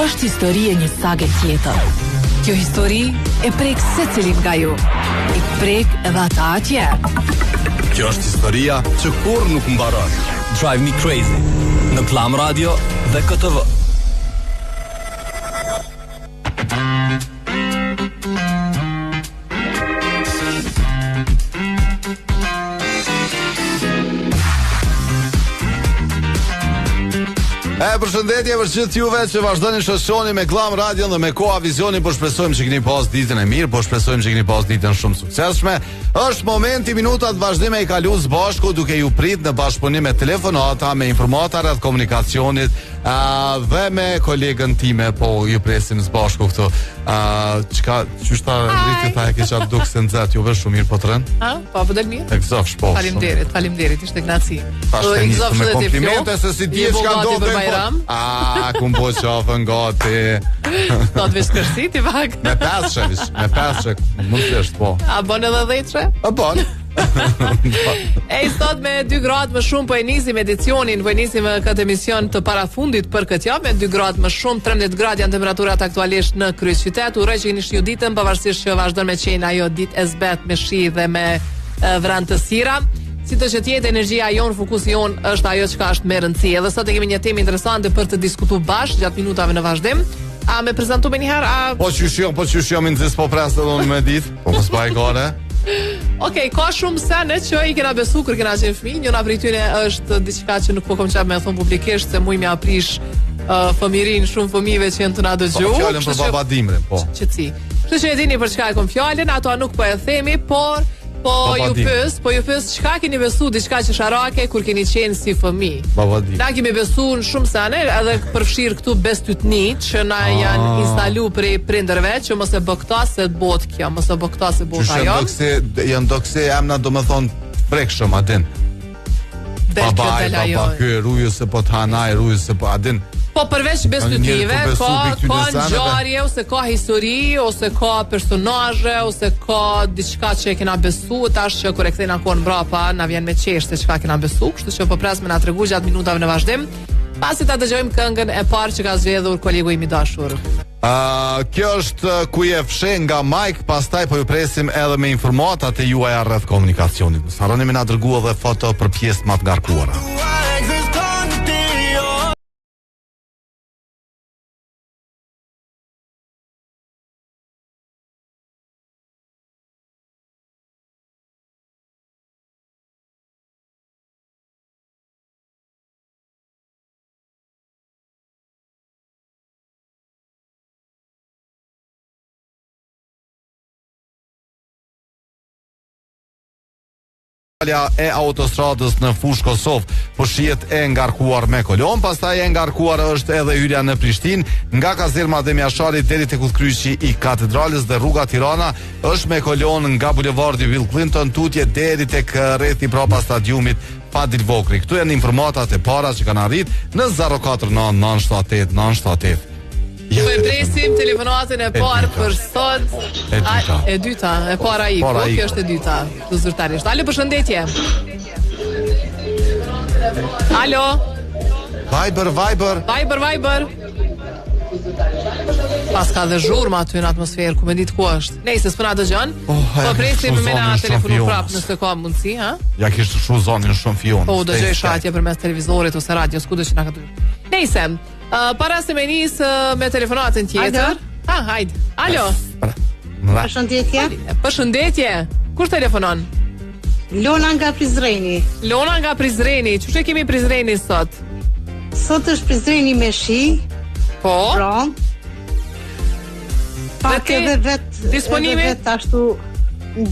është histori e një sage tjetër. Kjo histori e prek secilin nga ju. I prek edhe ata atje. Kjo është historia që kur nuk mbaron. Drive Me Crazy në Klan Radio dhe KTV. Përshëndetje për gjithë juve që vazhdoni shoqëroni me Klan Radio dhe me Koha Vizioni, po shpresojmë që keni pas ditën e mirë, po shpresojmë që keni pas ditën shumë suksesshme. Është momenti, minutat vazhdime i kaluar së bashku duke ju prit në bashkëpunim me telefonata, me informata rreth komunikacionit dhe me kolegën time, po ju presim së bashku këtu. Qysh ta rriti tha e kisha duk se nxet juve shumë mirë po të rën? Po del mirë. Ekzakt, po. Faleminderit, ishte kënaqësi. Tash me komplimente se si di çka ndodh. Kum po qafën gati. Do të vesh kërciti pak. Me 5 shëvish, mund të është, po. A bon edhe 10? A bon. Sot me 2 gradë më shumë po e nisim edicionin, po e nisim këtë emision të parafundit për këtë javë me 2 gradë më shumë, 13 gradë janë temperaturat aktualisht në kryeqytet. Uroj që keni shiu ditën, pavarësisht që vazhdon me qenë ajo ditë e zbet me shi dhe me vrantësira. Si të që tjetë, energjia jonë, fokusi jonë është ajo që ka është me rëndësi. Edhe sot e kemi një temë interesante për të diskutu bashkë gjatë minutave në vazhdim. A me prezentu me njëherë? Po qyshjo mi nëzis po presë të donë me ditë. Po më s'pa i gare. Okej, ka shumë sene që i kena besu kër kena qenë fëmijë. Njëna prej tyre është diçka që nuk po kom qep me thonë publikisht, se muj me aprish fëmirin shumë fëmijëve që jenë të na dëgju. Po fjallën për babadimrin, po. Qëtësi. Kështu që e dini për çka e kom fjallën, ato nuk po e themi, por Po ju pës, çka keni besu diçka që sharake kur keni qenë si fëmijë? Babadim. Na kemi besu në shumë sene, edhe përfshirë këtu bestytni që na janë instalu prej prindërve që mos e bë këta se të bot kjo, mos e bë këta se bot ajo. Janë dokse emna do me thonë prekshëm adin. Babaj, baba ky, rujë se po të hanaj, rujë se po adin. Po përveç bestytnive, ka ngjarje ose ka histori ose ka personazhe ose ka diçka që e kena besu, tash që kur e kthejna kohën mbrapa na vjen me qesh se çka kena besu, kështu që po pres me na tregu gjatë minutave në vazhdim, pasi ta dëgjojmë këngën e parë që ka zgjedhur kolegu im i dashur. Kjo është ku je fshe nga Mike, pastaj po ju presim edhe me informatat e juaja rreth komunikacionit. Mos harroni me na dërguar edhe foto për pjesë më të ngarkuara. E autostradës në fushë Kosovë po shihet e ngarkuar me kolon, pastaj e ngarkuar është edhe hyrja në Prishtinë nga kazerma dhe Mjasharit deri tek udhkryqi i katedrales dhe rruga Tirana është me kolon nga bulevardi Bill Clinton tutje deri tek rrethi brapa stadiumit Fadil Vokri. Këtu janë informatat e para që kanë arritur në 049 978. Po e presim telefonatën e parë për sot. E dyta, e para i, po kjo është e dyta. Të zyrtarisht. Alo, përshëndetje. Alo. Viber. Pas ka dhe zhurma aty në atmosferë, ku me ditë ku është. Nejse, s'pëna dëgjon. Po presim me na telefonu prapë nëse ka mundësi, ha? Ja kishte shu zonin shumë fion. Po dëgjoj shatje përmes televizorit ose radios, kudo që na ka dëgjuar. Nejse. Para se me nis me telefonatën tjetër. Hajde. Alo. Përshëndetje. Kur telefonon? Lona nga Prizreni. Çu kemi Prizreni sot? Sot është Prizreni me shi. Po. Pak edhe disponimi ashtu.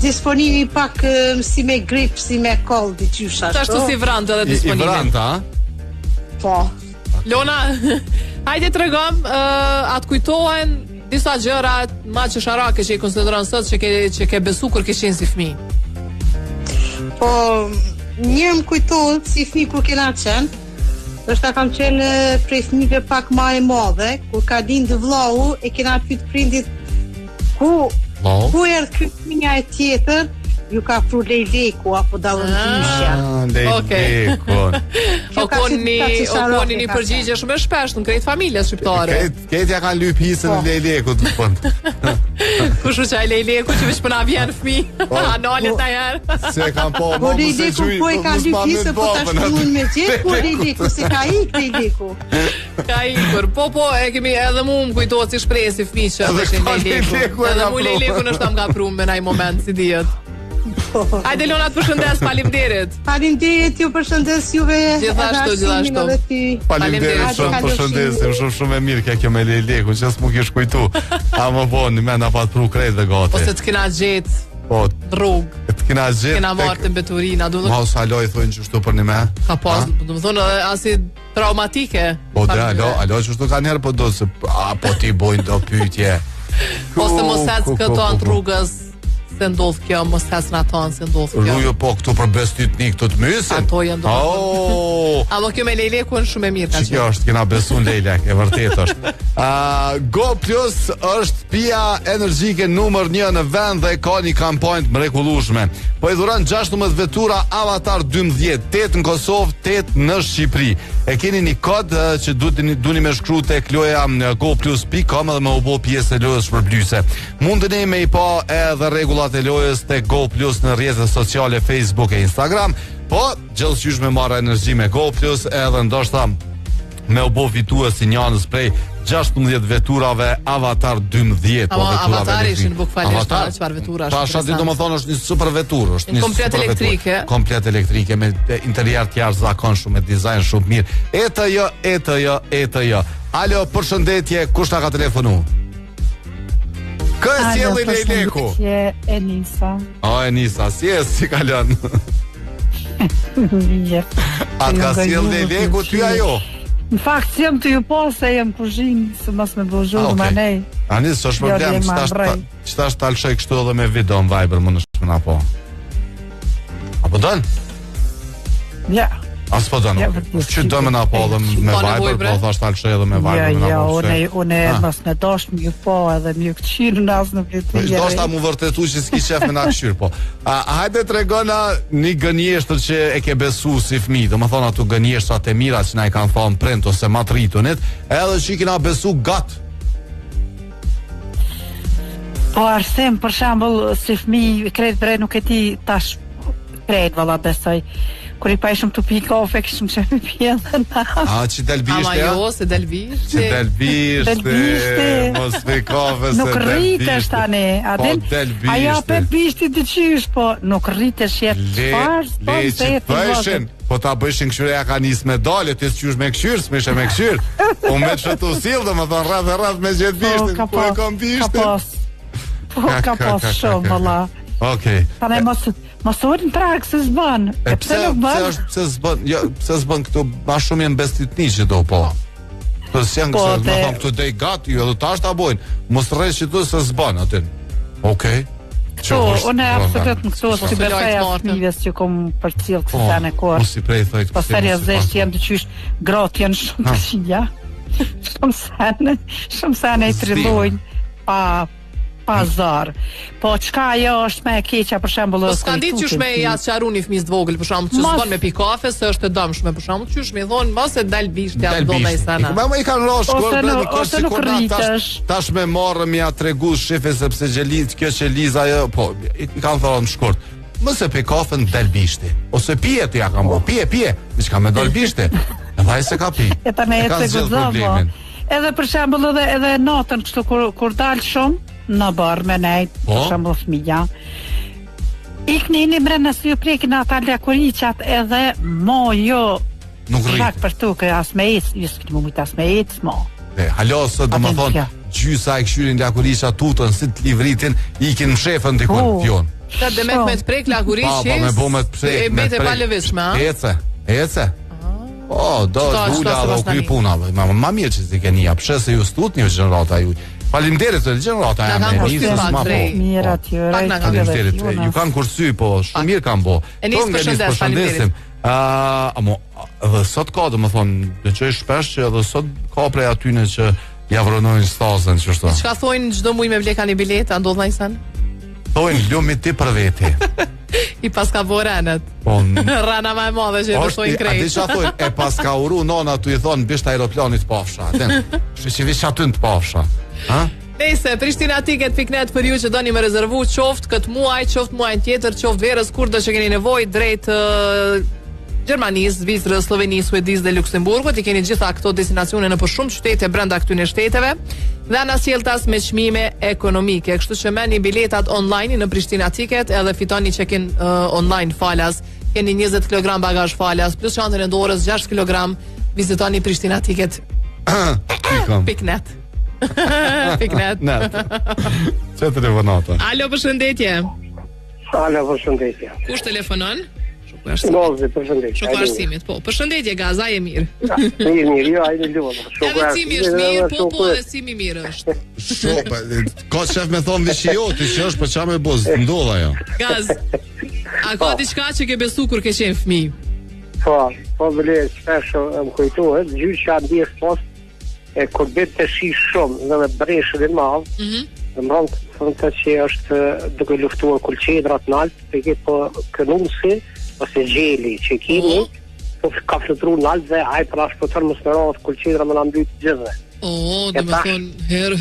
Disponimi pak si me grip, si me koll, diçysh ashtu. Ashtu si vrant edhe disponimi. I vrant, a? Po. Lona, hajde tregom, atë kujtohen disa gjëra ma që sharake që i konsideron sot që ke besu kur ke qenë si fëmijë. Po, një më kujtohet si fëmijë kur kena qenë, është ta kam qenë prej fëmijëve pak ma e madhe, kur ka lindë vllau, e kena pyet prindit ku erdh ky fëmia e tjetër, ju ka fru lejleku apo dallëndysja. Lejleku. O koni një përgjigje shumë e shpesh në krejt familjes shqiptare. Ketja kanë lyp hisën në lejlekut të pënd. Kushu që e lejleku që veç përna vjen fmi, analit në herë. Se kanë po, po lejleku po e ka lyp hisën, po ta shtunë me gjithë, po lejleku se ka ik lejleku. Ka ikur, po e kemi edhe mu më kujtojtë si shpresi fmi që është lejleku. Edhe mu lejleku nështë tam ka prumë me naj moment si dijet. Hajde Lona të përshëndes, faleminderit. Faleminderit, ju përshëndes juve. Gjithashtu. Faleminderit shumë, përshëndesim, shumë e mirë kjo me lejleku, që s'mu kish kujtu. A më boni, me na pa të pru krejt dhe gati. Ose të kena gjetë rrugë. Të kena gjetë. Kena marrë temperaturina. Ma u saloj thonë që shtu për një me. Ka pas, du më thonë, asi traumatike. Po dhe, alo që shtu ka njerë, po do se, po ti bojnë do pytje. Ose mos hecë këto anë rrugës se ndodh kjo, mos hecë në atonë se ndodh kjo. Rujo po këtu për bestytni këtu të mysin. Ato janë ndodhë. Amo kjo me lejleku në shumë e mirë. Që kjo është, kena besun lejlek, e vërtet është. Go Plus është pija energjike numër 1 në vend dhe ka një kampajnë mrekullueshme. Po i dhuron 16 vetura Avatar 12, 8 në Kosovë, 8 në Shqipëri. E keni një kod që duni me shkru tek loja goplus.com dhe me u bo pjesë e lojës shpërblyese. Mundeni me i pa edhe rregullat e lojës tek Go Plus në rrjetet sociale Facebook e Instagram, po gjithçysh me marrë energji me Go Plus edhe ndoshta me u bo fitues si njanës prej 16 veturave Avatar 12. Ama Avatari ishin buk falesht çfarë vetura është. Tash aty domethënë është një super veturë, është një komplet elektrike. Komplet elektrike me interior të jashtëzakonshëm, me dizajn shumë mirë. ETJ. Alo, përshëndetje, kush na ka telefonu? Kë sjellë lejleku? Enisa. Enisa, si kalon? A ka sjellë lejleku ty ajo? Në fakt jam të ju po se jem kuzhinë, se mos me bëzhur më nej. Anis, s'është problem, qëtash të alëshoj kështu edhe me video në Viber, më nështë më na po. Apo dënë? Ja. As po dënë, që do me na po edhe me Viber, po thasht të alëshoj edhe me Viber. Ja, une mos në dosh më ju po edhe më ju këqirë në asë në këtë njëre. Doshta mu vërtetu që s'ki qef me na këshirë, po. Hajde të regona një gënjeshtër që e ke besu si fmi, dhe më thonë atu gënjeshtrat e mira që na i kanë thonë prent ose matritunit, edhe që i kina besu gatë. Po arsem, për shambull, si fmi, krejt bre nuk e ti tash krejt, valla besoj. Kur i pa ishëm të pi kafe, kishëm që me pjen dhe na. Që delbishte? Ama jo, se delbishte. Që delbishte, mos pi kafe, se nuk rritesh tani. Po delbishte. Aja pe bishti të qysh, po nuk rritesh jetë farës. Po ta bëshin këshyre ja ka njës me dale, të s'qysh me këshyrë, s'mishe me këshyrë. Po me të shëtu silë dhe më thonë rrath me gjithë bishtin. Po e kom bishtin. Ka pas shumë, valla. Okej. Tane mos urin trakë se s'bën. E pse nuk bën? Pse s'bën? Jo, pse s'bën këtu ma shumë janë bestitni që do po. Po s'janë këse, më thonë këtu dej gati, jo dhe tash ta bojnë. Mos rrejsh që tu se s'bën atin. Okej. Po, unë e absolut në këtu si beseja fmives që kom për cilë kësë të në korë. Mos i prej thoj këtë. Po seriozisht jenë të qysh gratë janë shumë të qia. Shumë sene i trillojnë pazar. Po çka ajo është me e keqja për shembull. Po s'kan ditë qysh me ja qaruni fëmijës të vogël për shembull, që s'bën me pi kafe, se është e dëmshme për shembull, qysh me thon mos e dal bishti atë do ndaj sana. Po më i kanë rrosh shkurt tash me marrëm ja tregu shefe sepse xhelit kjo që Liza ajo po i kanë thonë shkurt. Mos e pi kafen dal bishti. Ose pije ti ja kam bë. Pije. Diçka me dal bishti. Edhe ai se ka pi. E tani e të edhe për shembull edhe natën kështu kur dal shumë në barë me nejt, për shembull fëmija. Ikni një mrenë nësë ju prekin ata lakuriqat edhe mo jo nuk rritë. Shak për tu, kë as me ecë, ju s'këtë më mujtë as me ecë, mo. Halo, sot dhe më thonë, gjysa e këshyrin lakuriqat tutën, si të livritin, ikin më shefën të kënë pjonë. Të demet me të prek lakuriqis, e mbete pa lëvishme, a? Ece. O, do dula dhe u kry puna. Ma mirë që si keni ja, pëshe se ju stut një gjenrata ju. Faleminderit të gjenrata e me njësës ma po. Mirë atyre. Faleminderit, ju kanë kursy, po shumë mirë kanë bo. E njësë përshëndesim. Dhe sot ka dhe më thonë, dhe që i shpesh që edhe sot ka prej atyne që javronojnë stasën që shto. Qka thojnë gjdo muj me vleka një bilet, a ndodh në isan? Thojnë, lumi ti për veti. I paska bo renet. Po. Rana më e madhe që do thojnë krejt. A di çfarë thonë? E paska uru nona tu I thon bisht aeroplanit pafsha. Atë. Shqivish aty të pafsha. Ha? Nëse PrishtinaTicket.net për ju që doni me rezervu qoftë këtë muaj, qoftë muajin tjetër, qoftë verës, kur do që keni nevojë drejt Gjermanisë, Zvicrës, Slovenisë, Suedisë dhe Luksemburgut, I keni gjitha këto destinacione në për shumë qytete brenda këtyre shteteve dhe anasjelltas me çmime ekonomike. Kështu që merrni biletat online në Prishtina Ticket edhe fitoni check-in online falas. Keni 20 kg bagazh falas plus çantën e dorës 6 kg. Vizitoni PrishtinaTicket.net. Piknet. Çe telefonata. Alo, përshëndetje. Alo, përshëndetje. Kush telefonon? Gozi, përshëndetje. Shoku arsimit, po. Përshëndetje, Gaza, je mirë. Mirë, jo, ajde lutem. Shoku arsimit është mirë, po edhe simi mirë është. Shopa, ka shef me thon vishijoti që është për çamë boz, ndodh ajo. Gaz. A ka diçka që ke besu kur ke qenë fëmijë? Po vële, shpesh më kujtohet, gjyqa ndjes post e kur bet të shi shumë dhe me breshën e madh. Në mbrëm të që është duke luftuar kulqedrat në altë, të ke po kënusi ose gjeli që kemi, po ka flutru në altë dhe ajë pra shpëtër më smerohet kulqedra më në mbytë gjithve. Dhe më thonë,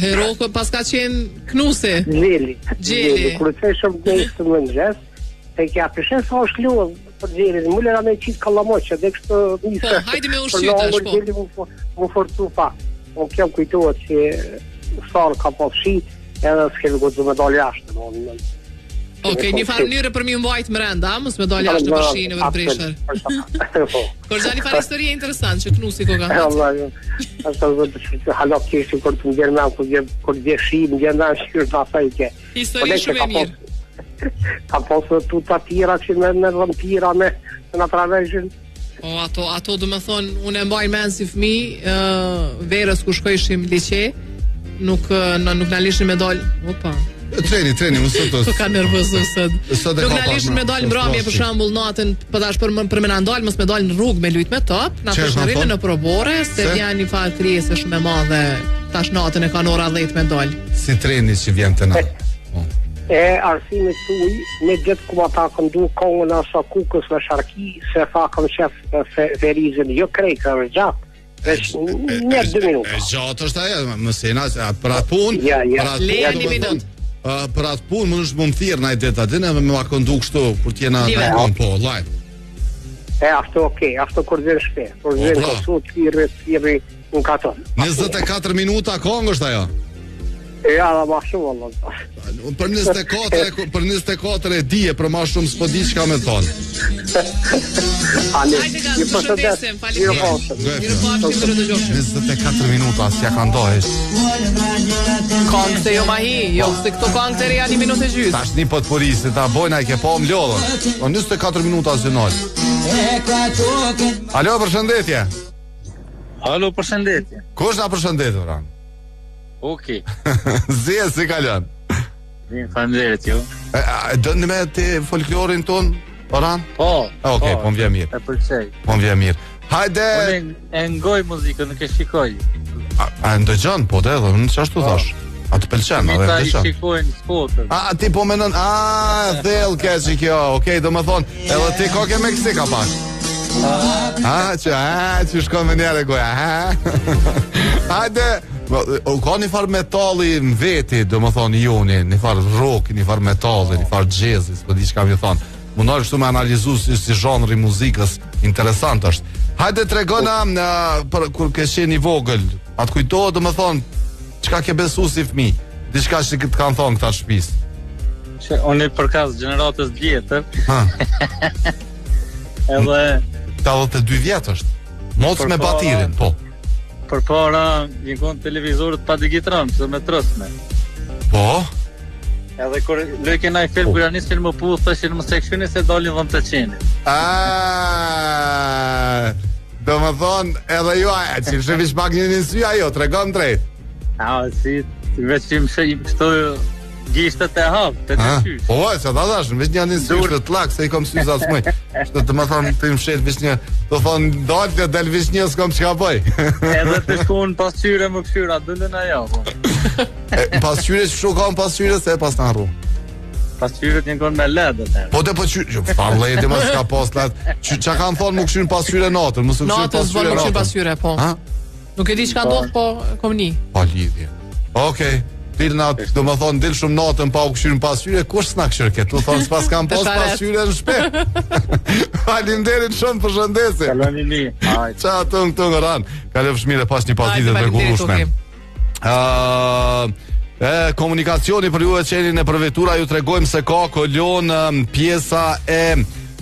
heroko pas ka qenë knuse. Gjeli. Kërë të shumë gjeshtë më në gjestë, e kja përshen sa është luë për gjeli, më lera me qitë kalamoqë, dhe kështë njëse. Po, hajde me ushqytash, po. Gjeli më fortu pa. Më kjo kujtohet që sarë ka pas shi, edhe s'kemi këtë me dalë jashtë. Okej, një farë mënyrë për mi mbajt më renda, mos me dalë jashtë për shi në vërbreshër. Kur gjani farë historie interesant që knusi ko ka hatë. Ashtë halak kishtë kur të më gjerë me, kur dje shi, më gjerë me shkyrë të asaj ke. Histori shumë e mirë. Ka pasë tuta tira që me rëmpira me në traveshën. Ato do me thonë, unë e mbaj men si fmi, verës ku shkojshim liqe, nuk na lishin me dal. Opa. Treni, më sot. Ka nervozu sot. Nuk na lishin me dal mbrëmje për shembull natën, për me na ndal, mos me dal në rrugë me lut me top, na fshirinë në probore, se vjen një farë krijesë shumë e madhe. Tash natën e kanë ora 10 me dal. Si treni që vjen të natë. Arsimit tuj, me gjithë kuma ta këndu kongën asa kukës me sharki, se fa kam qef ferizin, jo krejka, është gjatë. Vesh një 2 minuta. E gjatë është aja, më sena, për atë punë, Leja një minutë. Për atë punë, më nështë më thirë na i deta, dine me ma këndu kështu, për tjena në punë, po, live. Ashtu okej, ashtu kur zirë shpe, kur zirë kësu, tjiri në katon. 24 minuta kongë është ajo? Ja, da ma shumë, Allah. Për 24 e dije, për ma shumë s'po di që ka me thonë. Hajde Gaz, përshëndesim, faleminderit. 24 minuta, s'ja ka ndohesh. Kongë se jo mahi, jo se këto kongë të reja 1 minutë e gjysë. Tash një potpurisi, ta bojna i ke po më lodhën. 24 minuta zënoj. Alo, përshëndetje. Alo, përshëndetje. Kush na përshëndetur, Ran? Okej. Zje, si kalon? Faleminderit ju. Dënë me të folklorin ton, Oran? Po. Okej, po më vjen mirë. E pëlqej. Po më vjen mirë. Hajde. Unë e ngoj muzikën, nuk e shikoj. A ndëgjon, po dhe edhe, unë çashtu thash. A të pëlqen, a dhe Ata i ndëgjon. shikojnë spotën. A ti po mendon, thell keq kjo. Okej, do më thon, edhe ti ko ke Meksika pak. Që shkon me njëre goja. Hajde. O ka një farë metalli në veti, do më thonë joni, një farë rock, një farë metalli, një farë jazz, s'po di çka më thonë. Mundoj kështu me analizu si zhanri muzikës, interesant është. Hajde tregona për kur ke qenë i vogël, atë kujtohet do më thonë, çka ke besu si fëmijë, diçka që të kanë thonë këta shtëpisë. Që unë i përkas gjeneratës vjetër. Edhe 82 vjet është. Moc me batirin, po. Për para njëkon televizorët pa digitron, që me trësme. Po? Edhe kur lëke na i film, kur janis film më pu, thëshin më sekshuni se dalin 10%. Do më thonë, edhe ju aja, që shëvish pak një sy ajo, tregon drejt. Si veç që më kështu gishtet e hapë, të qysh. Po, që ta dash, veç një sy shtë të lak, se i kom sy sa smëj. Shtë të më thonë, të im shetë veç një, të thonë, dalë të del veç një, s'kom që ka bëj. Edhe të shkun pasqyre më këshyra, dëllën a ja, po. Pasqyre që shu kam pasqyre, se pas në arru. pasqyret një gon me led atë. Po të farleti më s'ka pas led. Çka kanë thonë më këshin pasqyre natën, mos u këshin pasqyre natën. Pasqyre, po. Ha? Nuk e di çka ndodh, po komni. Pa lidhje. Okej. Dil natë, do më thonë, dil shumë natën pa u këshirë pasqyre, kush s'na këshirë këtë? Do thonë, s'pas kam pas pasqyre në shpe. Faleminderit shumë për shëndetje. Kaloni li. Qa të ngëran. Kalef shmire pas një pasditë të rregullueshme. Komunikacioni për ju e qenin e për vetura, ju tregojmë se ka kolon pjesa e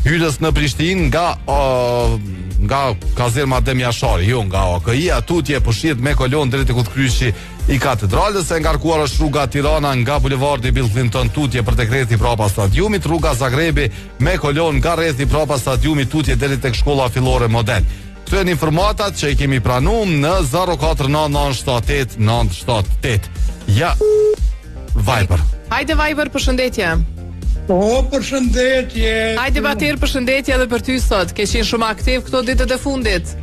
hyrës në Prishtinë nga kazerma Demjashari, jo nga OKI-a, tutje pushiet me kolon drejt ku kryqi i katedralës, e ngarkuar është rruga Tirana nga bulevardi Bill Clinton tutje për tek rrethi prapa stadiumit, rruga Zagrebi me kolon nga rrethi prapa stadiumit tutje deri tek shkolla fillore model. Këto janë informatat që i kemi pranuar në 049 978 Ja. Viber. Hajde Viber, përshëndetje. Po, përshëndetje. Hajde Batir, përshëndetje edhe për ty sot. Ke qenë shumë aktiv këto ditët e fundit.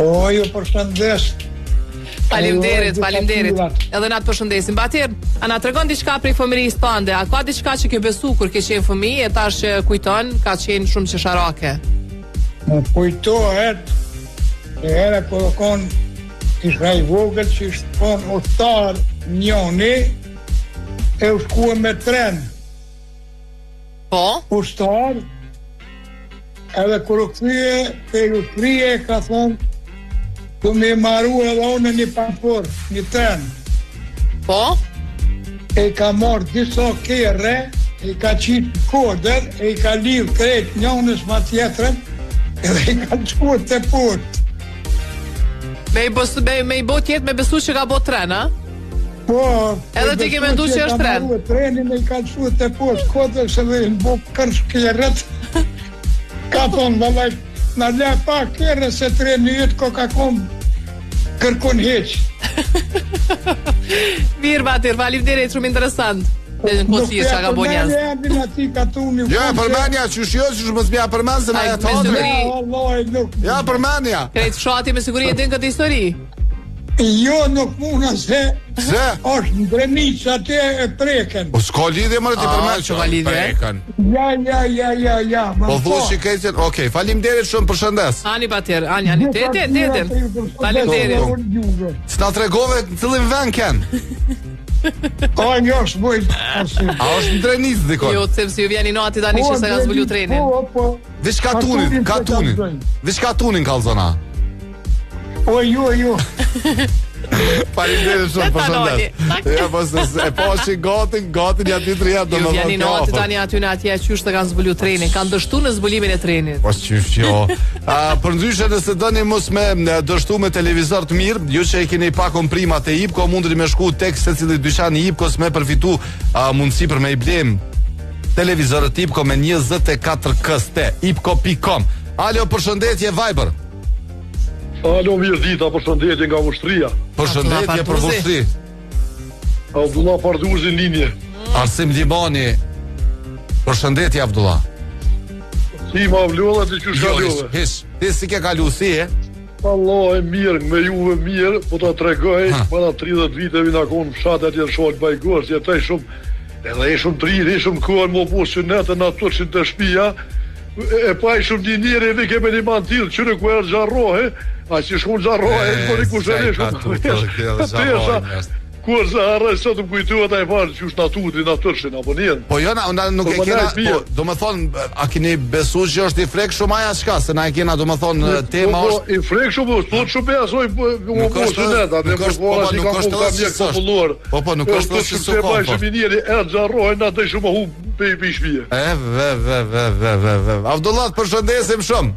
O, ju përshëndes. Faleminderit. Edhe na të përshëndesim. Batir, a na tregon diçka prej fëmijërisë tënde? A ka diçka që ke besu kur ke qenë fëmijë e tash që kujton, ka qenë shumë qesharake? Më kujtohet e era kur kon isha i vogël që ishte kon ushtar njoni e u shkua me tren. Po? Ushtar edhe kur u kthye te ushtrie ka thonë tu me maru edhe unë një pampur, një tren. Po? E ka marrë disa kere, e ka qitë kodër, e i ka lidhë krejt njënës ma tjetërën, edhe i ka qurë të put. Me i bo tjetë me besu që ka bo tren, a? Po, edhe ti ke mendu që është tren? Trenin e i ka qurë të put, kodër se dhe në bo kërsh kjerët, ka thonë, vëllaj, në le pa kere se treni jëtë ko ka kom kërkon heq. Mirë, Batir, faleminderit, shumë interesant. Në kosir që ka bo njës. Jo, e përmenja, që mos mja përmen se na e thonë. Ja, përmenja. Krejt fshati me siguri e din këtë histori. Jo, nuk muna se është në Drenica atje e preken. Po s'ka lidhje më ti përmen që preken. Ja. Po thush që kejtën, okej, faleminderit shumë, përshëndes. Ani Batir, ani, detin. Faleminderit. S'na tregove në cëllin vend ken. O, jo, shboj. A është në Drenicë dikon? Jo, të si ju vjeni nati tani që se ka zbulu trenin. Vish katunin kalzona. O, jo. Faleminderit shumë, përshëndes. Ja, po se e pashi gatin ja ditër ja do më thonë. Ju vjeni nati tani aty në atje qysh të kanë zbulu trenin, kanë dështu në zbulimin e trenit. Po qysh jo. Për ndryshe nëse dëni mos me dështu me televizor të mirë, ju që e keni pakon primat e IPCO, mundri me shku tek secili dyqan i IPCO-s me përfitu mundësi për me i blem televizorët IPCO me 24 këste, IPCO.com. Alo, përshëndetje, Viber. Alo, mirë dita, përshëndetje nga Vushtria. Përshëndetje për Vushtri. Abdullah Parduzi në linje. Arsim Limani. Përshëndetje, Abdullah. Si ma vlolla të që shkallove. Ti si ke kalu si, e? Allah e mirë, me juve mirë, po ta tregoj, mëna 30 viteve na konë fshatë atje në sholë Bajgos, jetaj shumë, edhe e shumë trirë, e shumë kohën më posë që netën ato që të shpia, e pa i shumë një njëri edhe keme një mantilë, që në ku e rëgjarrohe, a që shkun gjarrohe, në kërë i kushëri shumë, kur Zahara sot më kujtuat ai fal që është natutri natërshin apo nien. Po jo na nuk e kena, po domethën a keni besuar që është i frek shumë aja çka se na e kena domethën tema është i frek shumë, po shumë besoj nuk është net, atë nuk është mjek popullor. Po nuk është se se po shëminieri e xharrohen atë shumë humb pe shtëpia. Abdullah, përshëndesim shumë.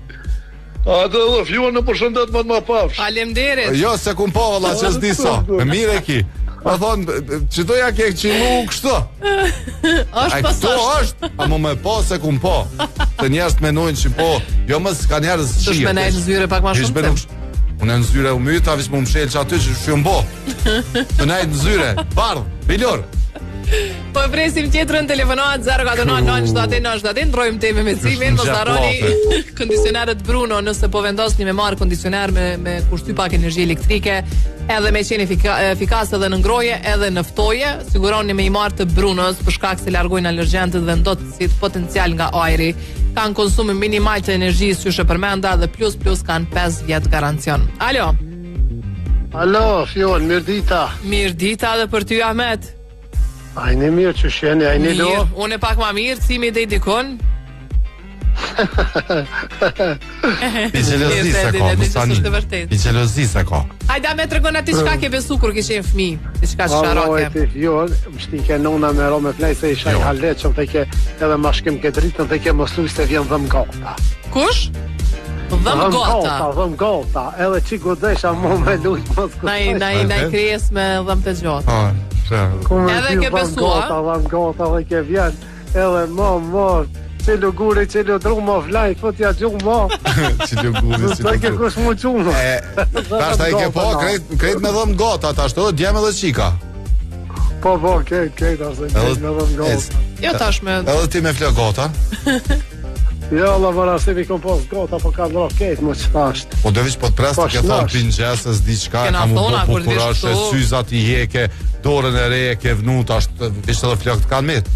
A do fjuan në përshëndet më pafsh. Faleminderit. Jo, se kum po valla që s'di sa. Mirë e ki. Ma thonë, që doja ke qilu kështu. Është pasashtë. Është, a më me po se kum po. Të njerës të menojnë që po. Jo mësë ka njerës qirë. Dush me nejtë në zyre pak ma shumë të. Unë në zyre u myta, vish më më shelë që aty që shumë bo. Të nejtë në zyre, bardh, bilur. Po presim tjetrën telefonohat 049 ndrojmë temën me cimin, mos harroni kondicionerët Bruno nëse po vendosni me marr kondicioner me kushty pak energji elektrike, edhe me qenë efikas edhe në ngroje edhe në ftoje, siguroni me i marr të Brunos për shkak se largojnë alergjentët dhe ndotësit potencial nga ajri. Kanë konsum minimal të energjisë që përmenda dhe plus kanë 5 vjet garancion. Alo. Alo, Fion, mirë dita. Mirë dita dhe për ty Ahmet. Ajni mirë që sheni, ajni lo. Mirë, unë e pak ma mirë, cimi dhe i dikon. Piqelozi se ko, mësani. Piqelozi se ko. Hajda me të regon ati qka ke besu kur ke qenë fmi, ti qka që sharake. Jo, më shtike nona me ro me plej se isha i halet që më të ke edhe ma shkim ke dritën të ke mos luj se vjen dhëm gata. Kush? Dhëm gata, edhe që godesha mu me luj mos godesha. Na i kryes me dhëm të gjotë. Edhe ke besua? Dhëm gata dhe ke vjen, edhe mo, Qelu guri, qelu drumo, vlaj, fëtja gjumo. Qelu guri, qelu drumo. Kush mu gjumo. Tashta i ke po, krejt me dhëm gota, tashto, djem edhe qika. Po, krejt ashtë, krejt me dhëm gota. Jo tash me... Edhe ti me flë gota? Jo, la varasimi kom pos gota, po ka ndro krejt, mu që ashtë. Po devish po të presë të ke thonë pringjesës, diçka, ka mu po kurashe, syzat i heke, dorën e re, ke vnut, ashtë, vishtë edhe flëk të kanë mitë.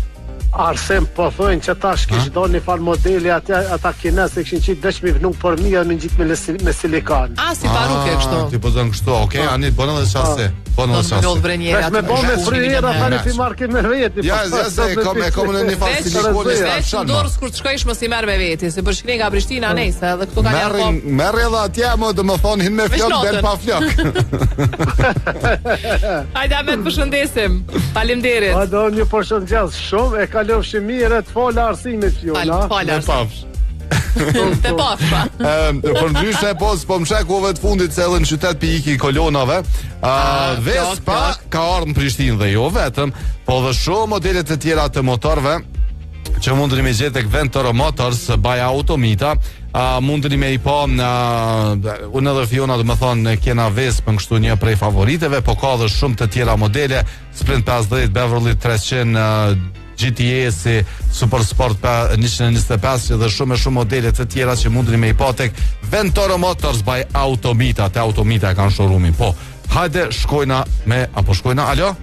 Arsem po thojnë që ta shkish do një farë modeli ata kines e këshin qitë dësh mi vnu për mija me njit me silikan. Si paruke kështu. Ti po zënë kështu, okej, anit bënë edhe qase. Vesh me bo me fryjera tani ti marke me veti. Ja, se kom në një farë silikoni. Vesh në dorës kur të shkojsh mos i merë me veti, se për shkri nga Prishtina nejse, edhe këtu ka një arkom. Merë edhe atje, më dhe më thonë hin me fjok, del pa fjok. Hajde me të përshëndesim, faleminderit. A do një përshëndjes shumë, e kalofshi mirë të fola arsimit fjona. Falë arsimit. Te pafsha. Për ndryshe po më shekuve të fundit se edhe në qytet për iki kolonave, Vespa ka ardhur në Prishtinë dhe jo vetëm, po dhe shumë modelet e tjera të motorve që mundëni me gjetë tek Ventoro Motors by Automita. Mundëni me i po unë edhe Fiona dhe më thonë kena Vespa në kështu një prej favoriteve, po ka dhe shumë të tjera modele, Sprint 50, Beverly 300, GTS, Super Sport 125 dhe shumë modele të tjera që mundëni me i po tek Ventoro Motors by Automita. Te Automita e kanë showroomin. Po, hajde shkojna me, apo shkojna, alo?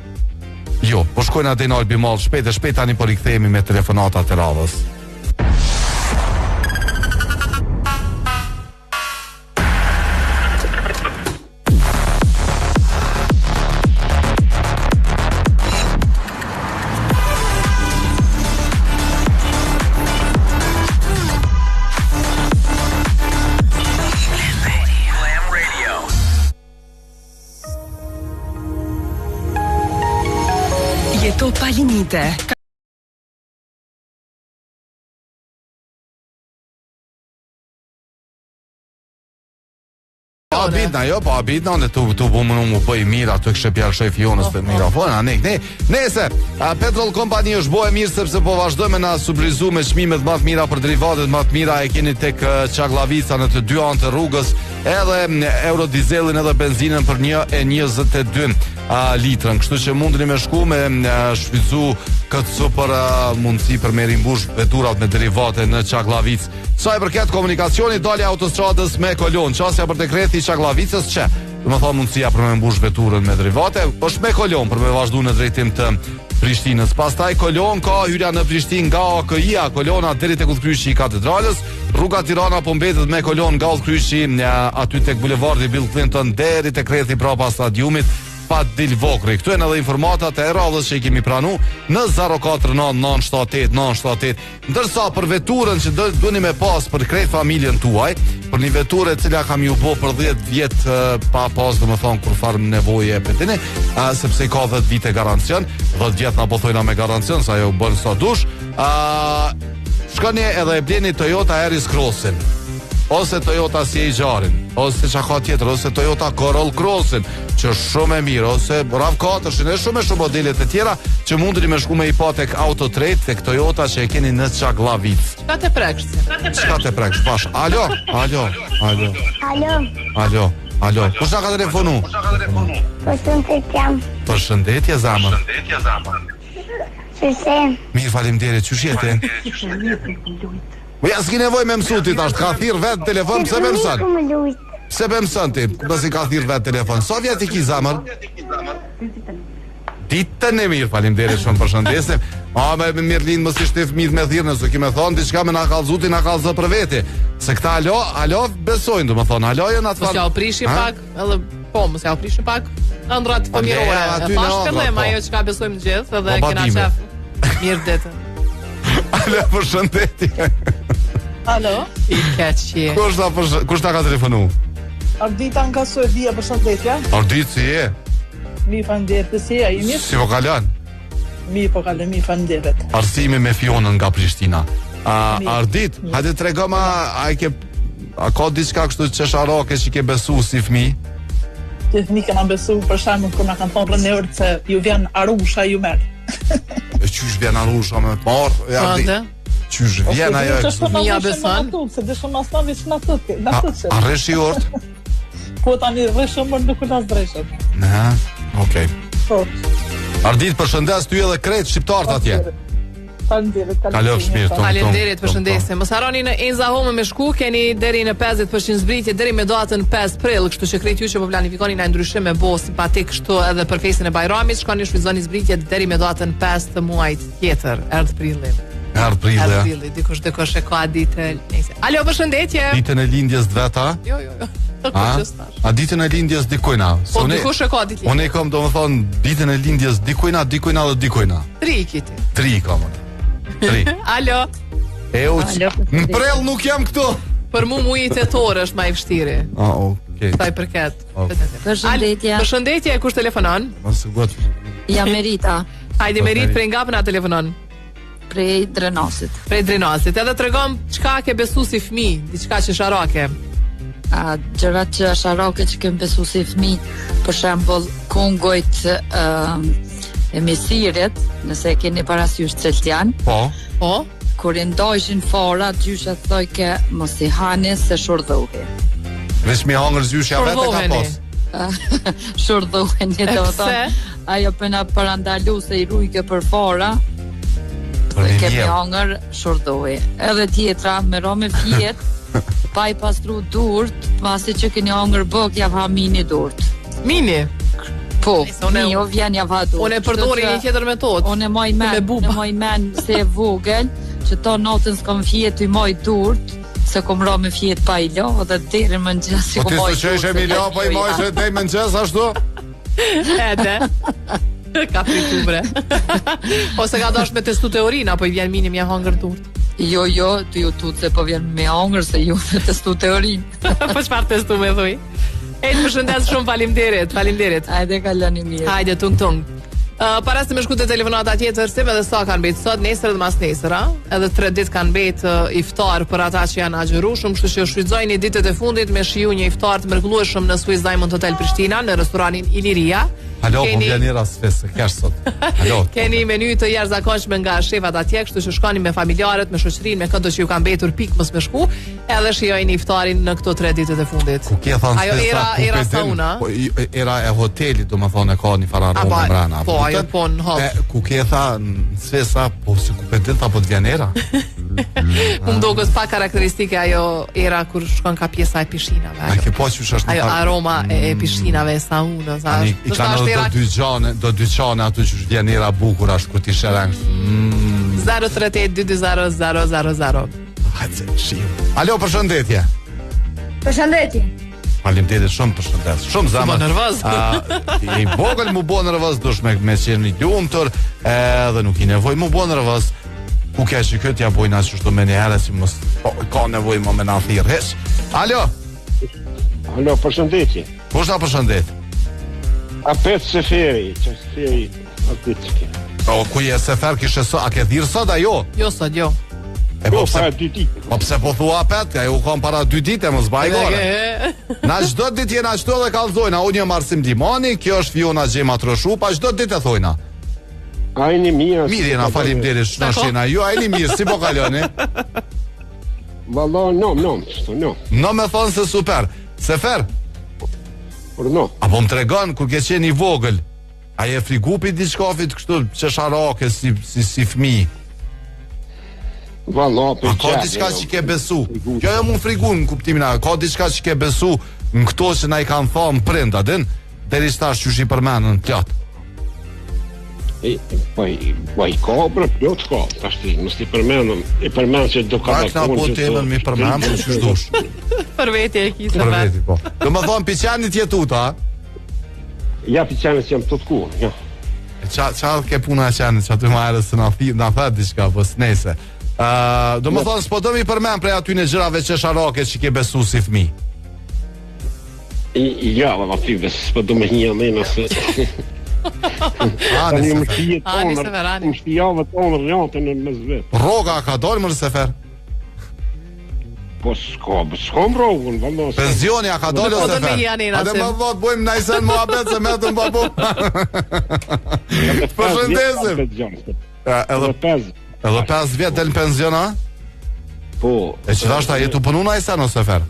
Jo, po shkojna dhe në Albi Mall shpejt tani po rikthehemi me telefonatat e radhës. Jeto pa limite. Po abitna, ne tu bëmë në më bëj mira, tu kështë pjarë shef jonës të mikrofona, nese, Petrol Company është bëhe mirë sepse po vazhdojme na subrizu me çmimet më të mira për derivatet më të mira, e keni tek Çaklavica në të dy anë të rrugës, edhe eurodizelin edhe benzinën për 1.22 litrën, kështu që mundeni me shku me shfrytzu këtë super mundësi për me rimbush veturat me derivate në Çaklavic. Sa i përket komunikacioni, dalja autostradës me Kolon, qasja për dekreti Çaklavicës që do të thonë mundësia për me mbush veturën me derivate është me Kolon për me vazhdu në drejtim të Prishtinës. Pastaj Kolon ka hyrja në Prishtinë nga AKI-a, Kolona deri tek udhkryqi i katedralës, rruga Tirana po mbetet me Kolon nga udhkryqi aty tek bulevardi Bill Clinton deri tek rrethi prapa stadiumit pa dil vokri. Këtu janë edhe informatat e radhës që i kemi pranu në 049-978-978. Ndërsa për veturën që duni me pas për krejt familjen tuaj, për një veturë e cila kam ju bo për 10 vjet pa pas dhe më thonë kur farë nevoje e petini, sepse i ka 10 vite garancion, 10 vjet na po thojna me garancion, sa jo bënë sa dush, shkoni edhe e bleni Toyota Yaris Crossin, ose Toyota CHR-in, ose që ka tjetër, ose Toyota Corolla Crossin, që shumë e mirë, ose RAV4-shin, e shumë modelet e tjera që mundeni me shku me i pa tek Autotrade, tek Toyota që e keni në Çaklavic. Çka te preksh? Pash. Alo. Kush na ka telefonu? Përshëndetje. Përshëndetje, zamër. Mirë, faleminderit, çu jete? Po ja s'ke nevojë me mësuti tash, ka thirr vet telefon, pse më mëson? Pse më mëson ti? Pasi ka thirr vet telefon. Sa vjet i ki zamër? Ditën e mirë, faleminderit shumë, përshëndesim. Me mirë lind mos i shtë fëmijët me thirrën, se kimë thon diçka me na kallzuti, na kallzo për veti. Se këta alo besojnë, domethënë, alo janë atë. Mos ja u prishin pak, edhe po, mos ja u prishin pak. Ëndrat fëmijërore. Tash fillim ajo çka besojmë të gjithë, edhe kena qef. Mirë ditë. Alo, përshëndetje. Alo. I keqje. Kush ta ka telefonu? Ardita nga Suedia, përshëndetje. Ardit, si je? Mi faleminderit, si je? Jemi? Si po kalon? Mi po kalon, mi faleminderit. Arsimi me Fionën nga Prishtina. Ardit, hajde tregoma, a ka diçka kështu çesharake që ke besu si fëmijë? Ti fëmijë kanë besu për shembull kur na kanë thonë rëneur se ju vjen Arusha ju merr. E qysh vjen Arusha me parë? Ja, qysh vjen ajo kështu? Mia beson. Se dëshon as na veç na thotë, na thotë. A rreshi ort? Po tani rreshëm më nuk las dreshëm. Na, okay. Po. Ardit, përshëndes ty edhe krejt shqiptarët atje. Faleminderit. Kalofsh mirë, faleminderit, përshëndetje. Mos harroni në Enza Home me shku, keni deri në 50% zbritje deri me datën 5 prill, kështu që krejt ju që po planifikoni na ndryshim me bo simpatik kështu edhe për festin e Bajramit, shkoni shfrytëzoni zbritjet deri me datën 5 të muajit tjetër, erdh prilli. Erdh prilli. Dikush e ka ditë. Alo, përshëndetje. Ditën e lindjes të vet, a? Jo. A ditën e lindjes dikujna? Po dikush e ka ditë. Unë kam domethënë ditën e lindjes dikujna dhe dikujna. 3 kiti. 3 kam. 3. Alo. Në prill nuk jam këtu. Për mu muji tetor është më i vështirë. Okay. Sa i përket. Përshëndetje. Përshëndetje, kush telefonon? Mos u got. Jam Merita. Hajde Merit, prej nga na telefonon? Prej Drenasit. Prej Drenasit. Edhe tregom çka ke besu si fëmijë, diçka që sharake. Gjërat që sharake që kem besu si fëmijë, për shembull kongojt e mesirit, nëse keni parasysh cilët janë. Po. Kur i ndajshin fara, gjysha thoj ke mos i hani se shurdhohi. Vesh mi hangër gjyshja vetë ka pas. Shurdhohen një të thonë. Ajo përna parandalu se i rujke për fara, kemi hangër shurdhohi. Edhe tjetra, me rome fjet, pa i pastru durt, pasi që keni hangër bëk, jav ha mini durt. Mini? Po, mi o vjen jav ha durt. Unë e përdori një tjetër metodë. Unë e moj men se e vogël, që ta natën s'kam fjet i moj durt, se kom ra me fjet pa i la, dhe deri më nxes si kom moj durt. Po ti së që ishe mi la, pa i moj që dej më nxes ashtu? Ede. Ka fritu bre. Ose ka dash me testu teorin, apo i vjen mini mja hangër durt? Jo, të ju tutë se po vjen me hangër, se ju me testu teorin. Po çfarë testu me thuj? Të përshëndes shumë, faleminderit. Hajde, kalani mirë. Hajde, tung. Para se me shku të telefonata tjetër, si edhe sa kanë betë sot, nesër dhe mas nesër, edhe 3 ditë kanë betë iftar për ata që janë agjërushëm, kështu që shfrytëzojnë ditët e fundit me shiju një iftar të mrekullueshëm në Swiss Diamond Hotel Prishtina, në restoranin Iliria. Halo, po vjen era sfesë, kash sot. Halo. Keni meny të jashtëzakonshme nga shefat atje, kështu që shkoni me familjarët, me shoqërinë, me këto që ju kanë mbetur pikë mos me shku, edhe shijojini iftarin në këto 3 ditët e fundit. Ku ke thënë ajo era sauna? Po era e hotelit, domethënë ka një fara rromë brana. Po ajo po në hop. Ku ke thënë sfesa, po si ku pedent apo të vjen era? Më ndogës pa karakteristike ajo era kur shkon ka pjesa e pishinave. A ke po që është ajo aroma e pishinave, saunës, do dyqane aty që vjen era bukur ashtë kur ti shërën 038220000. Hajde, shiu. Alo, përshëndetje. Faleminderit shumë, përshëndet. Shumë zama. Nervoz. I vogël mu bë nervoz, dush me qenë i lumtur, edhe nuk i nevojë mu bë nervoz. Ku ke që këtë ja bojnë asë shtu me një herë, si mos ka nevojë më me në thirë. Alo, përshëndetje. Kush ta përshëndet? A petë Seferi, që Seferi a këtë që ke. O, ku je Sefer kishe sot, a ke thirë sot, a jo? Jo, sot, jo. Para 2 ditë. Po pse po thua pet, a ju kam para 2 ditë, mos baj gore. Na çdo ditë jena ashtu dhe kallzojna, unë jam Marsim Dimoni, kjo është Fiona Xhema Troshu, pa çdo ditë e thojna. Ajni mirë. Mirë jena, faleminderit, na shena ju, ajni mirë, si po kaloni? Valla, no. No me thonë se super. Sefer? Por no. Apo më tregon kur ke qenë i vogël, A je frigupi diçkafit kështu qesharake si fëmijë? Valla, a ka diçka që ke besu? Jo e mu frigun në kuptimin a, ka diçka që ke besu në këto që na i kanë thonë prenda din, deri shtash që shi përmenën plot. Po i ka për plot ka, tashti, mos i përmenëm, i përmenë që do ka dakon që... Po temën mi përmenë, që shdush. Për veti e kisë. Për veti, po. Do më thonë, piqenit jetut, a? Ja, piqenit që jam të tku, ja. Qa ke puna e qenit, që aty ma erës se na thët diçka, po s'nejse. Do më thonë, s'po do mi përmen prej aty në gjërave qesharake që ke besu si fmi. Ja, valla ty, s'po do me një amena se... Ani Sefer, Ani. Më shpijave tonë rjantën në mes vetë. Roga ka dolë më Sefer? Po s'kom rogën, valla. Pensioni a ka dolë o Sefer? A dhe më dhot, bojmë najsen më abet se me të më babu. Përshëndesim. Edhe 5 vjetë del në pension, a? Po. E që thashta jetu pënu najsen o Sefer?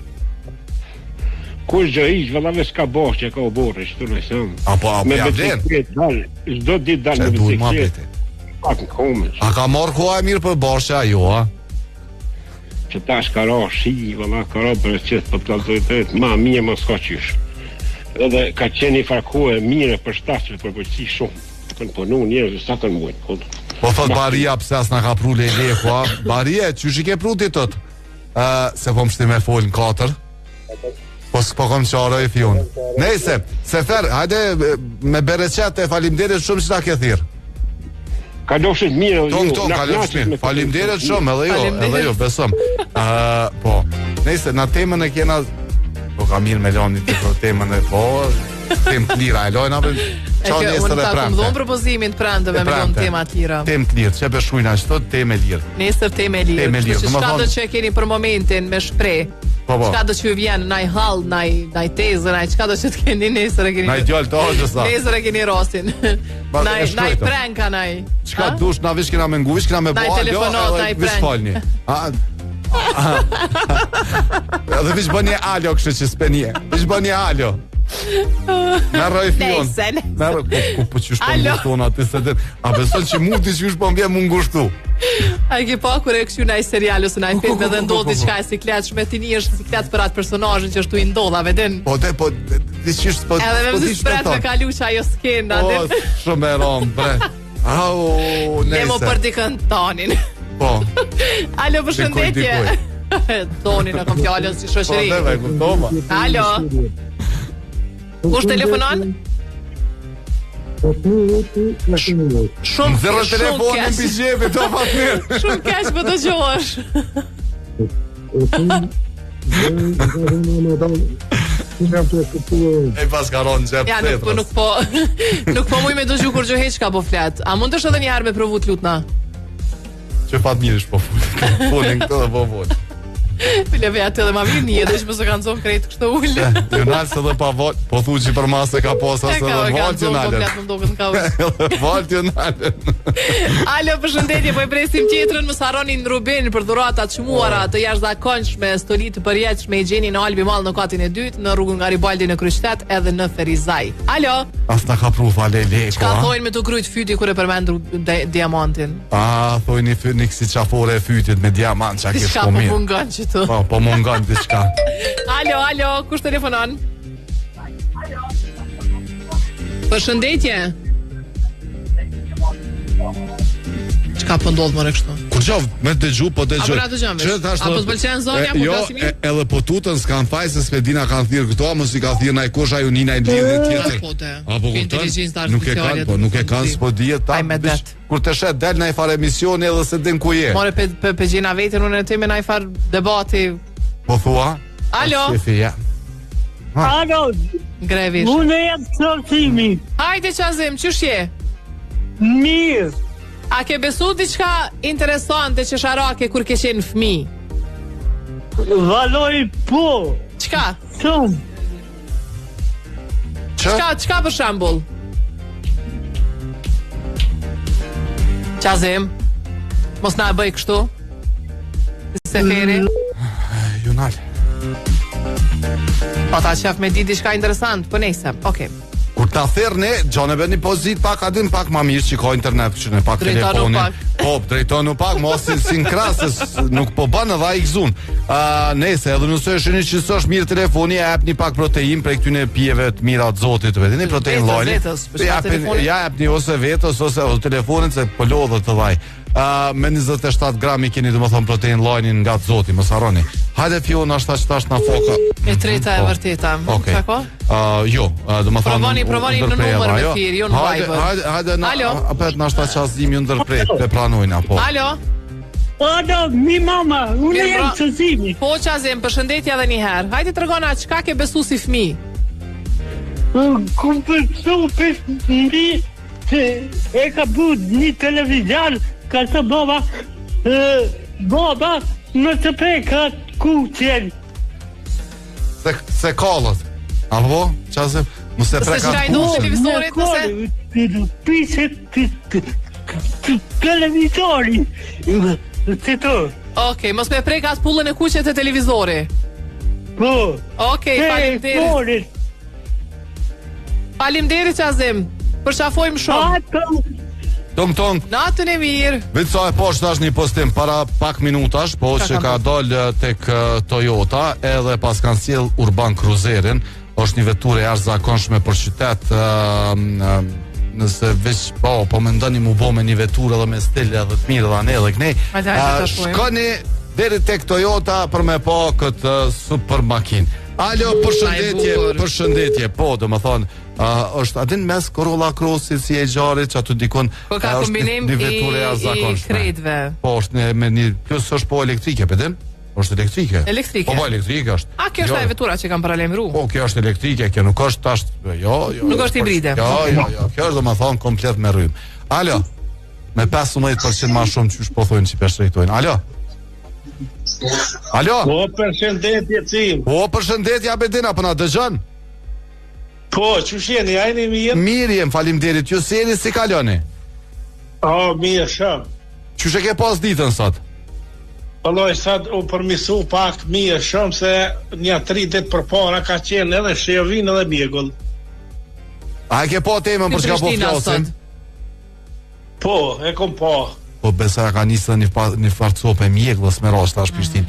Kush gjë ish, valla vesh ka bosh që ka u borë, shtu në shumë. Apo ja vlen? Shdo dit dalë me bicikletë. Pak në komës. A ka marrë koha e mirë për boshë a jo, a? Që tash ka ra shi, valla ka ra për e qëtë për të autoritet, ma mije më s'ka qysh. Edhe ka qenë i farkohë e mire për shtafë për përqi shumë. Kënë punu njerë, sa të në mujnë. Po thot Baria pse as na ka pru leku, a? Barie, qysh i ke pru ti tët? Se po më shti me folë në 4. Po s'po kom qarë e fjonë. Nejse, Sefer, hajde me bereqet e falimderit shumë që ta ke thirë. Ka lofshit mirë edhe ju. Ka lofshit mirë. Falimderit shumë edhe jo, besëm. Po, nejse, na temën e kena... Po ka mirë me loni të temën e po... Temë të lira, e lojnë apë... Unë ta të mdhon propozimin të prandëve me lojnë tema të lira. Temë të lirë, që beshujna qëto temë e lirë. Nesër temë e lirë. Që shka do që keni për momentin me shprej? Qka do që ju vjen, naj hall, naj tezë, naj qka do që të keni nesër e keni... Naj djallë të hoqë, sa. Nesër e keni rosin. Naj prenka, naj. Qka dush, na vish kena me ngu, vish kena me bo, naj vish falni. Edhe vish bë një aljo kështë që s'penje. Vish bë një aljo. Në rëj fion. Po që shpo ngushton aty se den. A beson që mundi që shpo mbje mu ngushtu. A i ke pa kur e kështu naj serial ose naj film edhe ndodhi qka e siklet shmetini është siklet për atë personajën që shtu i ndodha vedin. Po edhe me mëzit shpret me kalu që ajo skena. Po shumë e rom bre. Nemo për dikën tonin. Po. Alo, përshëndetje. Tonin e kom fjallën si shoqëri. Alo. Kush telefonon? Shumë zero telefonin në pijebe, të fatmirë. Shumë kesh për të gjosh. E pas karon gjep ja, nuk po muj me dëgju kur gjohet që ka po flet. A mund është edhe një herë me provu të lutna? Që fatmirë është po fullin këtë dhe po fullin. Leve atë dhe ma mirë një edhe që më se kanë zonë krejtë kështë ullë. Jonal se dhe pa vol, po thu që për masë e ka posa se dhe vol Jonalën. Vol Jonalën. Alo, përshëndetje, po e presim tjetrën, më saroni në Rubin për dhuratat qmuara të jashtëzakonshme, stolit të përjetshme i gjeni në Albi Mall në katin e dytë, në rrugën Garibaldi në Kryqëtet edhe në Ferizaj. Alo. As ta ka pru fale leko. Çka thojnë me të krujt fyti kur e përmendur diamantin? Thojnë një kësi qafore e fytit me diamant që a ke shko Po mungon diçka. Alo, kush telefonon? Përshëndetje. Çka po ndodh më kështu? Kur gjov, me dëgju, po dëgjoj. Apo s'pëlqen zonja, po flasim mirë. Edhe po tutën s'kan faj se Spedina kanë thirr këto, mos i ka thirr nai kush ajo Nina i lidhje tjetër. Apo kupton? Nuk e kanë s'po dihet ta. Kur të shet del në i farë emisioni edhe se din ku je. More pe gjena vetën unë e teme në i farë debati. Po thua? Alo? Alo? Grevish. Unë e jetë sotimi. Hajde qazim, qësh je? Mirë. A ke besu diçka interesante që sharake kur ke qenë fmi? Valoj po. Qka? Shumë. Qka për shambull? Qazim, mos na e bëj kështu? Seferi? Jonal. Po ta qef me di diçka interesant, po nejse, okej. Kur ta therrni, gjonë bëni pozit pak adin pak më mirë, shikoj internet që në pak telefoni. Po, drejtonu pak, mos si në krasës, nuk po bën edhe ai gzun. Nëse edhe nëse është një që s'është mirë telefoni, japni pak protein prej këtyre pijeve të mira të Zotit, vetëm protein llojin. Ja japni ose vetës ose telefonin se po lodhet të vaj. Me 27 gram I keni domethënë protein llojin nga Zoti, mos harroni. Hajde Fiona, tash na foka. E treta e vërteta. Çako? Jo, domethënë provoni në numër me thirr, jo në Viber. Hajde na apet na shtat çastim ju ndërpret, te pranojna po. Alo. Alo, mi mama, unë jam Çazimi. Po Çazim, përshëndetje edhe një herë. Hajde tregona çka ke besu si fëmijë. Kum besu fëmijë e ka bu një televizor. Ka të baba në të peka ku qenë. Se kallët. Apo? Qasë, mu se preka ku televizorit nëse? Piset televizori. Të të. Okej, mos me preka atë pullën e kuqet e televizori. Po. Okej, faleminderit. Faleminderit Qazim. Përshafojmë shumë. Tong. Natën e mirë. Vetë sa e poshtë tash një postim para pak minutash, po që ka dalë tek Toyota, edhe pas kanë sjell Urban Cruiserin, është një veturë e jashtëzakonshme për qytet, nëse veç po mendoni mu bë me një veturë edhe me stil edhe të mirë dhe ne edhe kënej. Shkoni deri tek Toyota për me pa këtë super makinë. Alo, përshëndetje, po, domethënë është adin mes Corolla Crossit si e gjarit që aty dikon po ka kombinim I kredve. Po është me një plus është po elektrike, përdin? është elektrike. Po elektrike është. A kjo është e vetura që kam paralajmëruar? Po kjo është elektrike, kjo nuk është tash jo. Nuk është hibride. Jo, kjo është domethënë komplet me rrym. Alo. Me 15% më shumë çysh po thonë si peshtrejtojnë. Alo. Po përshëndetje Cim. Po përshëndetje Abedina, po na dëgjon? Po, çush jeni, ajni mirë? Mirë jem, faleminderit. Ju jeni si kaloni? Mirë shumë. Çush e ke pas ditën sot? Vallai sot u përmisu pak mirë shumë se një 3 ditë përpara ka qenë edhe shevin edhe mjegull. A e ke po temën për çka po flasim? Po, e kom po. Po besa ka nisë një farcopë mjegullës me rast tash Prishtinë.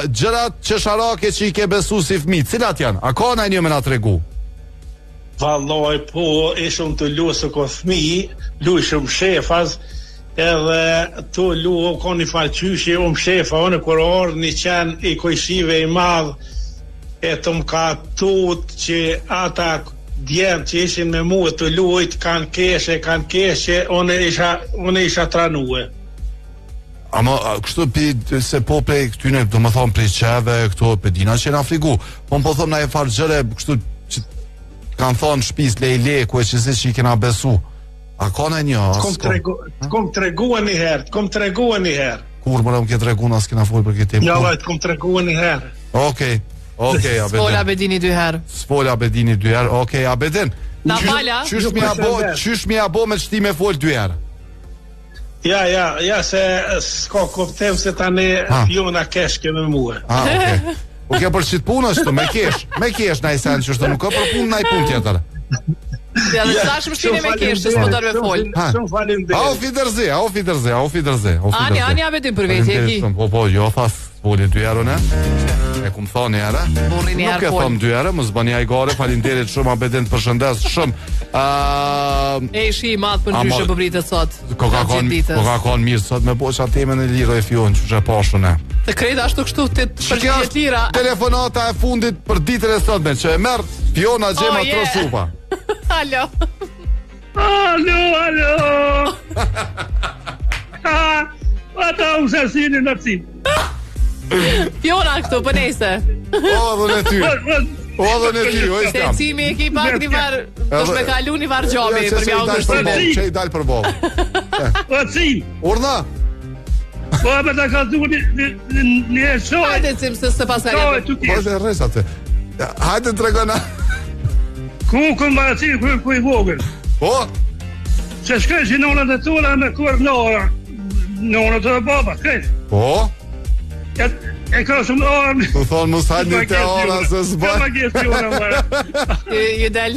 Gjërat çesharake që I ke besu si fëmijë, cilat janë? A ka ndonjë më na tregu? Vallai po, ishëm të luajë ko fëmijë, luajëm shefas, edhe të luo ka një falqyshi shefa, unë kur orë një qenë I kojshive I madh, e të më ka tut që ata djemë që ishin me mu të luajt kanë keshe, unë isha tranue. Ama kështu se po prej këtyne, do më thonë prej qeve, këto pedina që në Afriku, po thonë na e farë gjëre, kështu që kanë thonë shpis lejle, ku e qësi që I kena besu. A ka në një? Kom tregua një herë. Kur më ke tregu në s'kena folë për këtë temë? Ja, vajtë, kom tregua një herë. Okej, Abedin. Spola Abedini 2 herë. Spola Abedini 2 herë, okej, Abedin. Na falja? Qysh mi abo me qëti me folë 2 herë? Ja, se s'ka kuptem se tani Fiona kesh ke me muë. Okej. O ke për qitë punë është, me kesh na I sen që është, nuk ka për punë na I punë tjetër. Ja, dhe sa shumë shpine me kesh, që s'po dërve folë. Shumë falimderit. Auf Wiedersehen. Ani Abedin për veti e ki. Po, jo, thas, folje 2 herë, ne? E kum thonë një herë. Nuk e thomë 2 herë, mos bëni ajgare, falimderit shumë Abedin të përshëndes shumë. E ishi I madh për ndryshe për vritet sot. Ko ka konë mirë sot me boqa temen e lirë e Fion, që që pashtu ne. Të krejt ashtu kështu të përshëndet lira. Telefonata e fundit për ditën e sotme, që e merë Fiona Gjema Trosupa. Alo. Ata u sasini në cim. Fiona këtu, për nese. O, dhe në ty, o Se cimi e ki pak një varë, të shme kalu një varë gjomi, për mja unë kështime. Që I dalë për bovë. O, cim. Urna? Po, me të ka du një shoj. Hajde, cim, se pasarja. Po, dhe rresa të. Hajde të regona. Ku më aci, ku I vogën. Po? Se shkresh I nonët e tula me kur nëra. Nonët e baba, shkresh. Po? E ka shumë orën. U thonë mos hajni te ora se s'bën. Ka pagesë jona më. Ju del.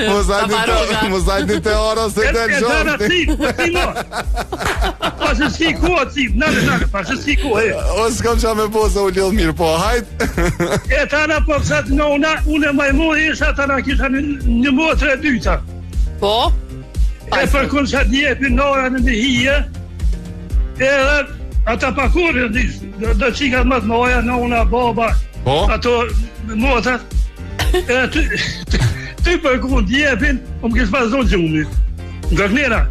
Mos hajni te ora se del zhorti. Pas si kuaci, nada, pas si kuaj. O s'kam qa me posa u lidh mirë, po hajt. E tana po psat nona, unë më moj isha tana kisha një motre e dyta. Po? E për kun sa djepi nora në hije. Edhe ata pakurë do qikat më të moja, nona, baba, ato motrat. Ty për kun djepin, më kishë pas zonë gjumi. Nga knera.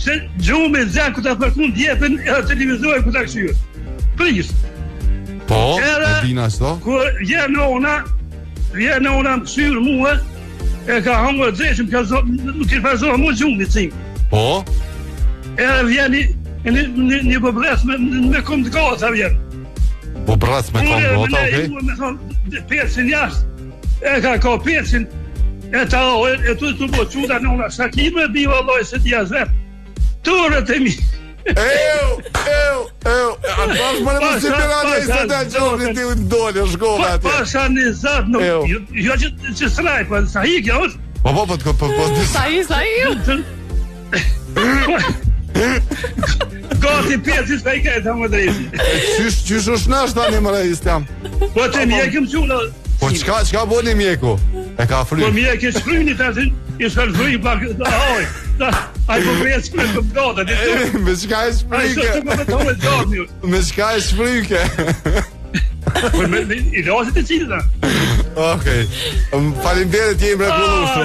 Se gjumi zek këta për kun djepin, edhe televizore këta këshyë. Pris. Po, e dina shto? Kur vjen nona më këshyrë muhe, e ka hangër dzeshëm, nuk kishë pas zonë mu gjumi cingë. Po? Edhe vjeni një bëbres me kom të gata vjen. Bëbres me kom gata, okej? Me thonë, pesin jashtë, e ka pesin, e ta e tu të bo quda në una shakime, biva loj se t'ja zep. Turët e mi. A pash më në mësi pirani e se të gjovri t'i u ndolë, shkove atje. Pasha një zatë, jo që sraj, pa sa hi kjo është. Po. Sa hi. Gati pjeci s'ka i kajta më drejti. Qysh është nash tani më rejist jam? Po të mjekim quna. Po qka bo një mjeku? E ka fry? Po mjek e shfrynit atë, i shkar fry pak, a i po pjec shfryn për gata. Me qka e shfryke? Me qka e shfryke? I lasit e qita. Okej, falimderit jem regullushu.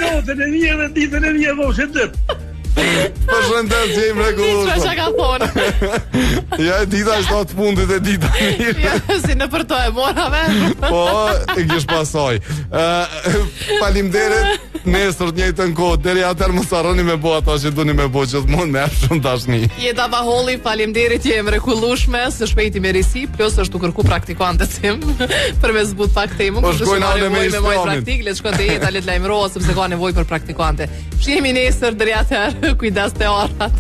Notën e mje dhe ditën e mje voshe dëtë. Përshëndet që jem regullushu. Qa ka thonë? Ja e dita është atë fundit e dita mirë. Ja, si në për to e mora me. Po, e kish pasoj. Falimderit, nesër të njëjtën kohë, deri atër më saroni me bo ata që duni me bo që të mund me shumë tashni. Jeta Vaholli, falimderit që jem rekullushme, së shpejti me risi, plus është të kërku praktikantët tim, për me zbut pak temën. Po shkojnë anë me islamin. Praktik, le të shkojnë të jeta, le të lajmëroa, sepse ka nevoj për praktikante. Shihemi nesër, deri atër, kujdes te orat.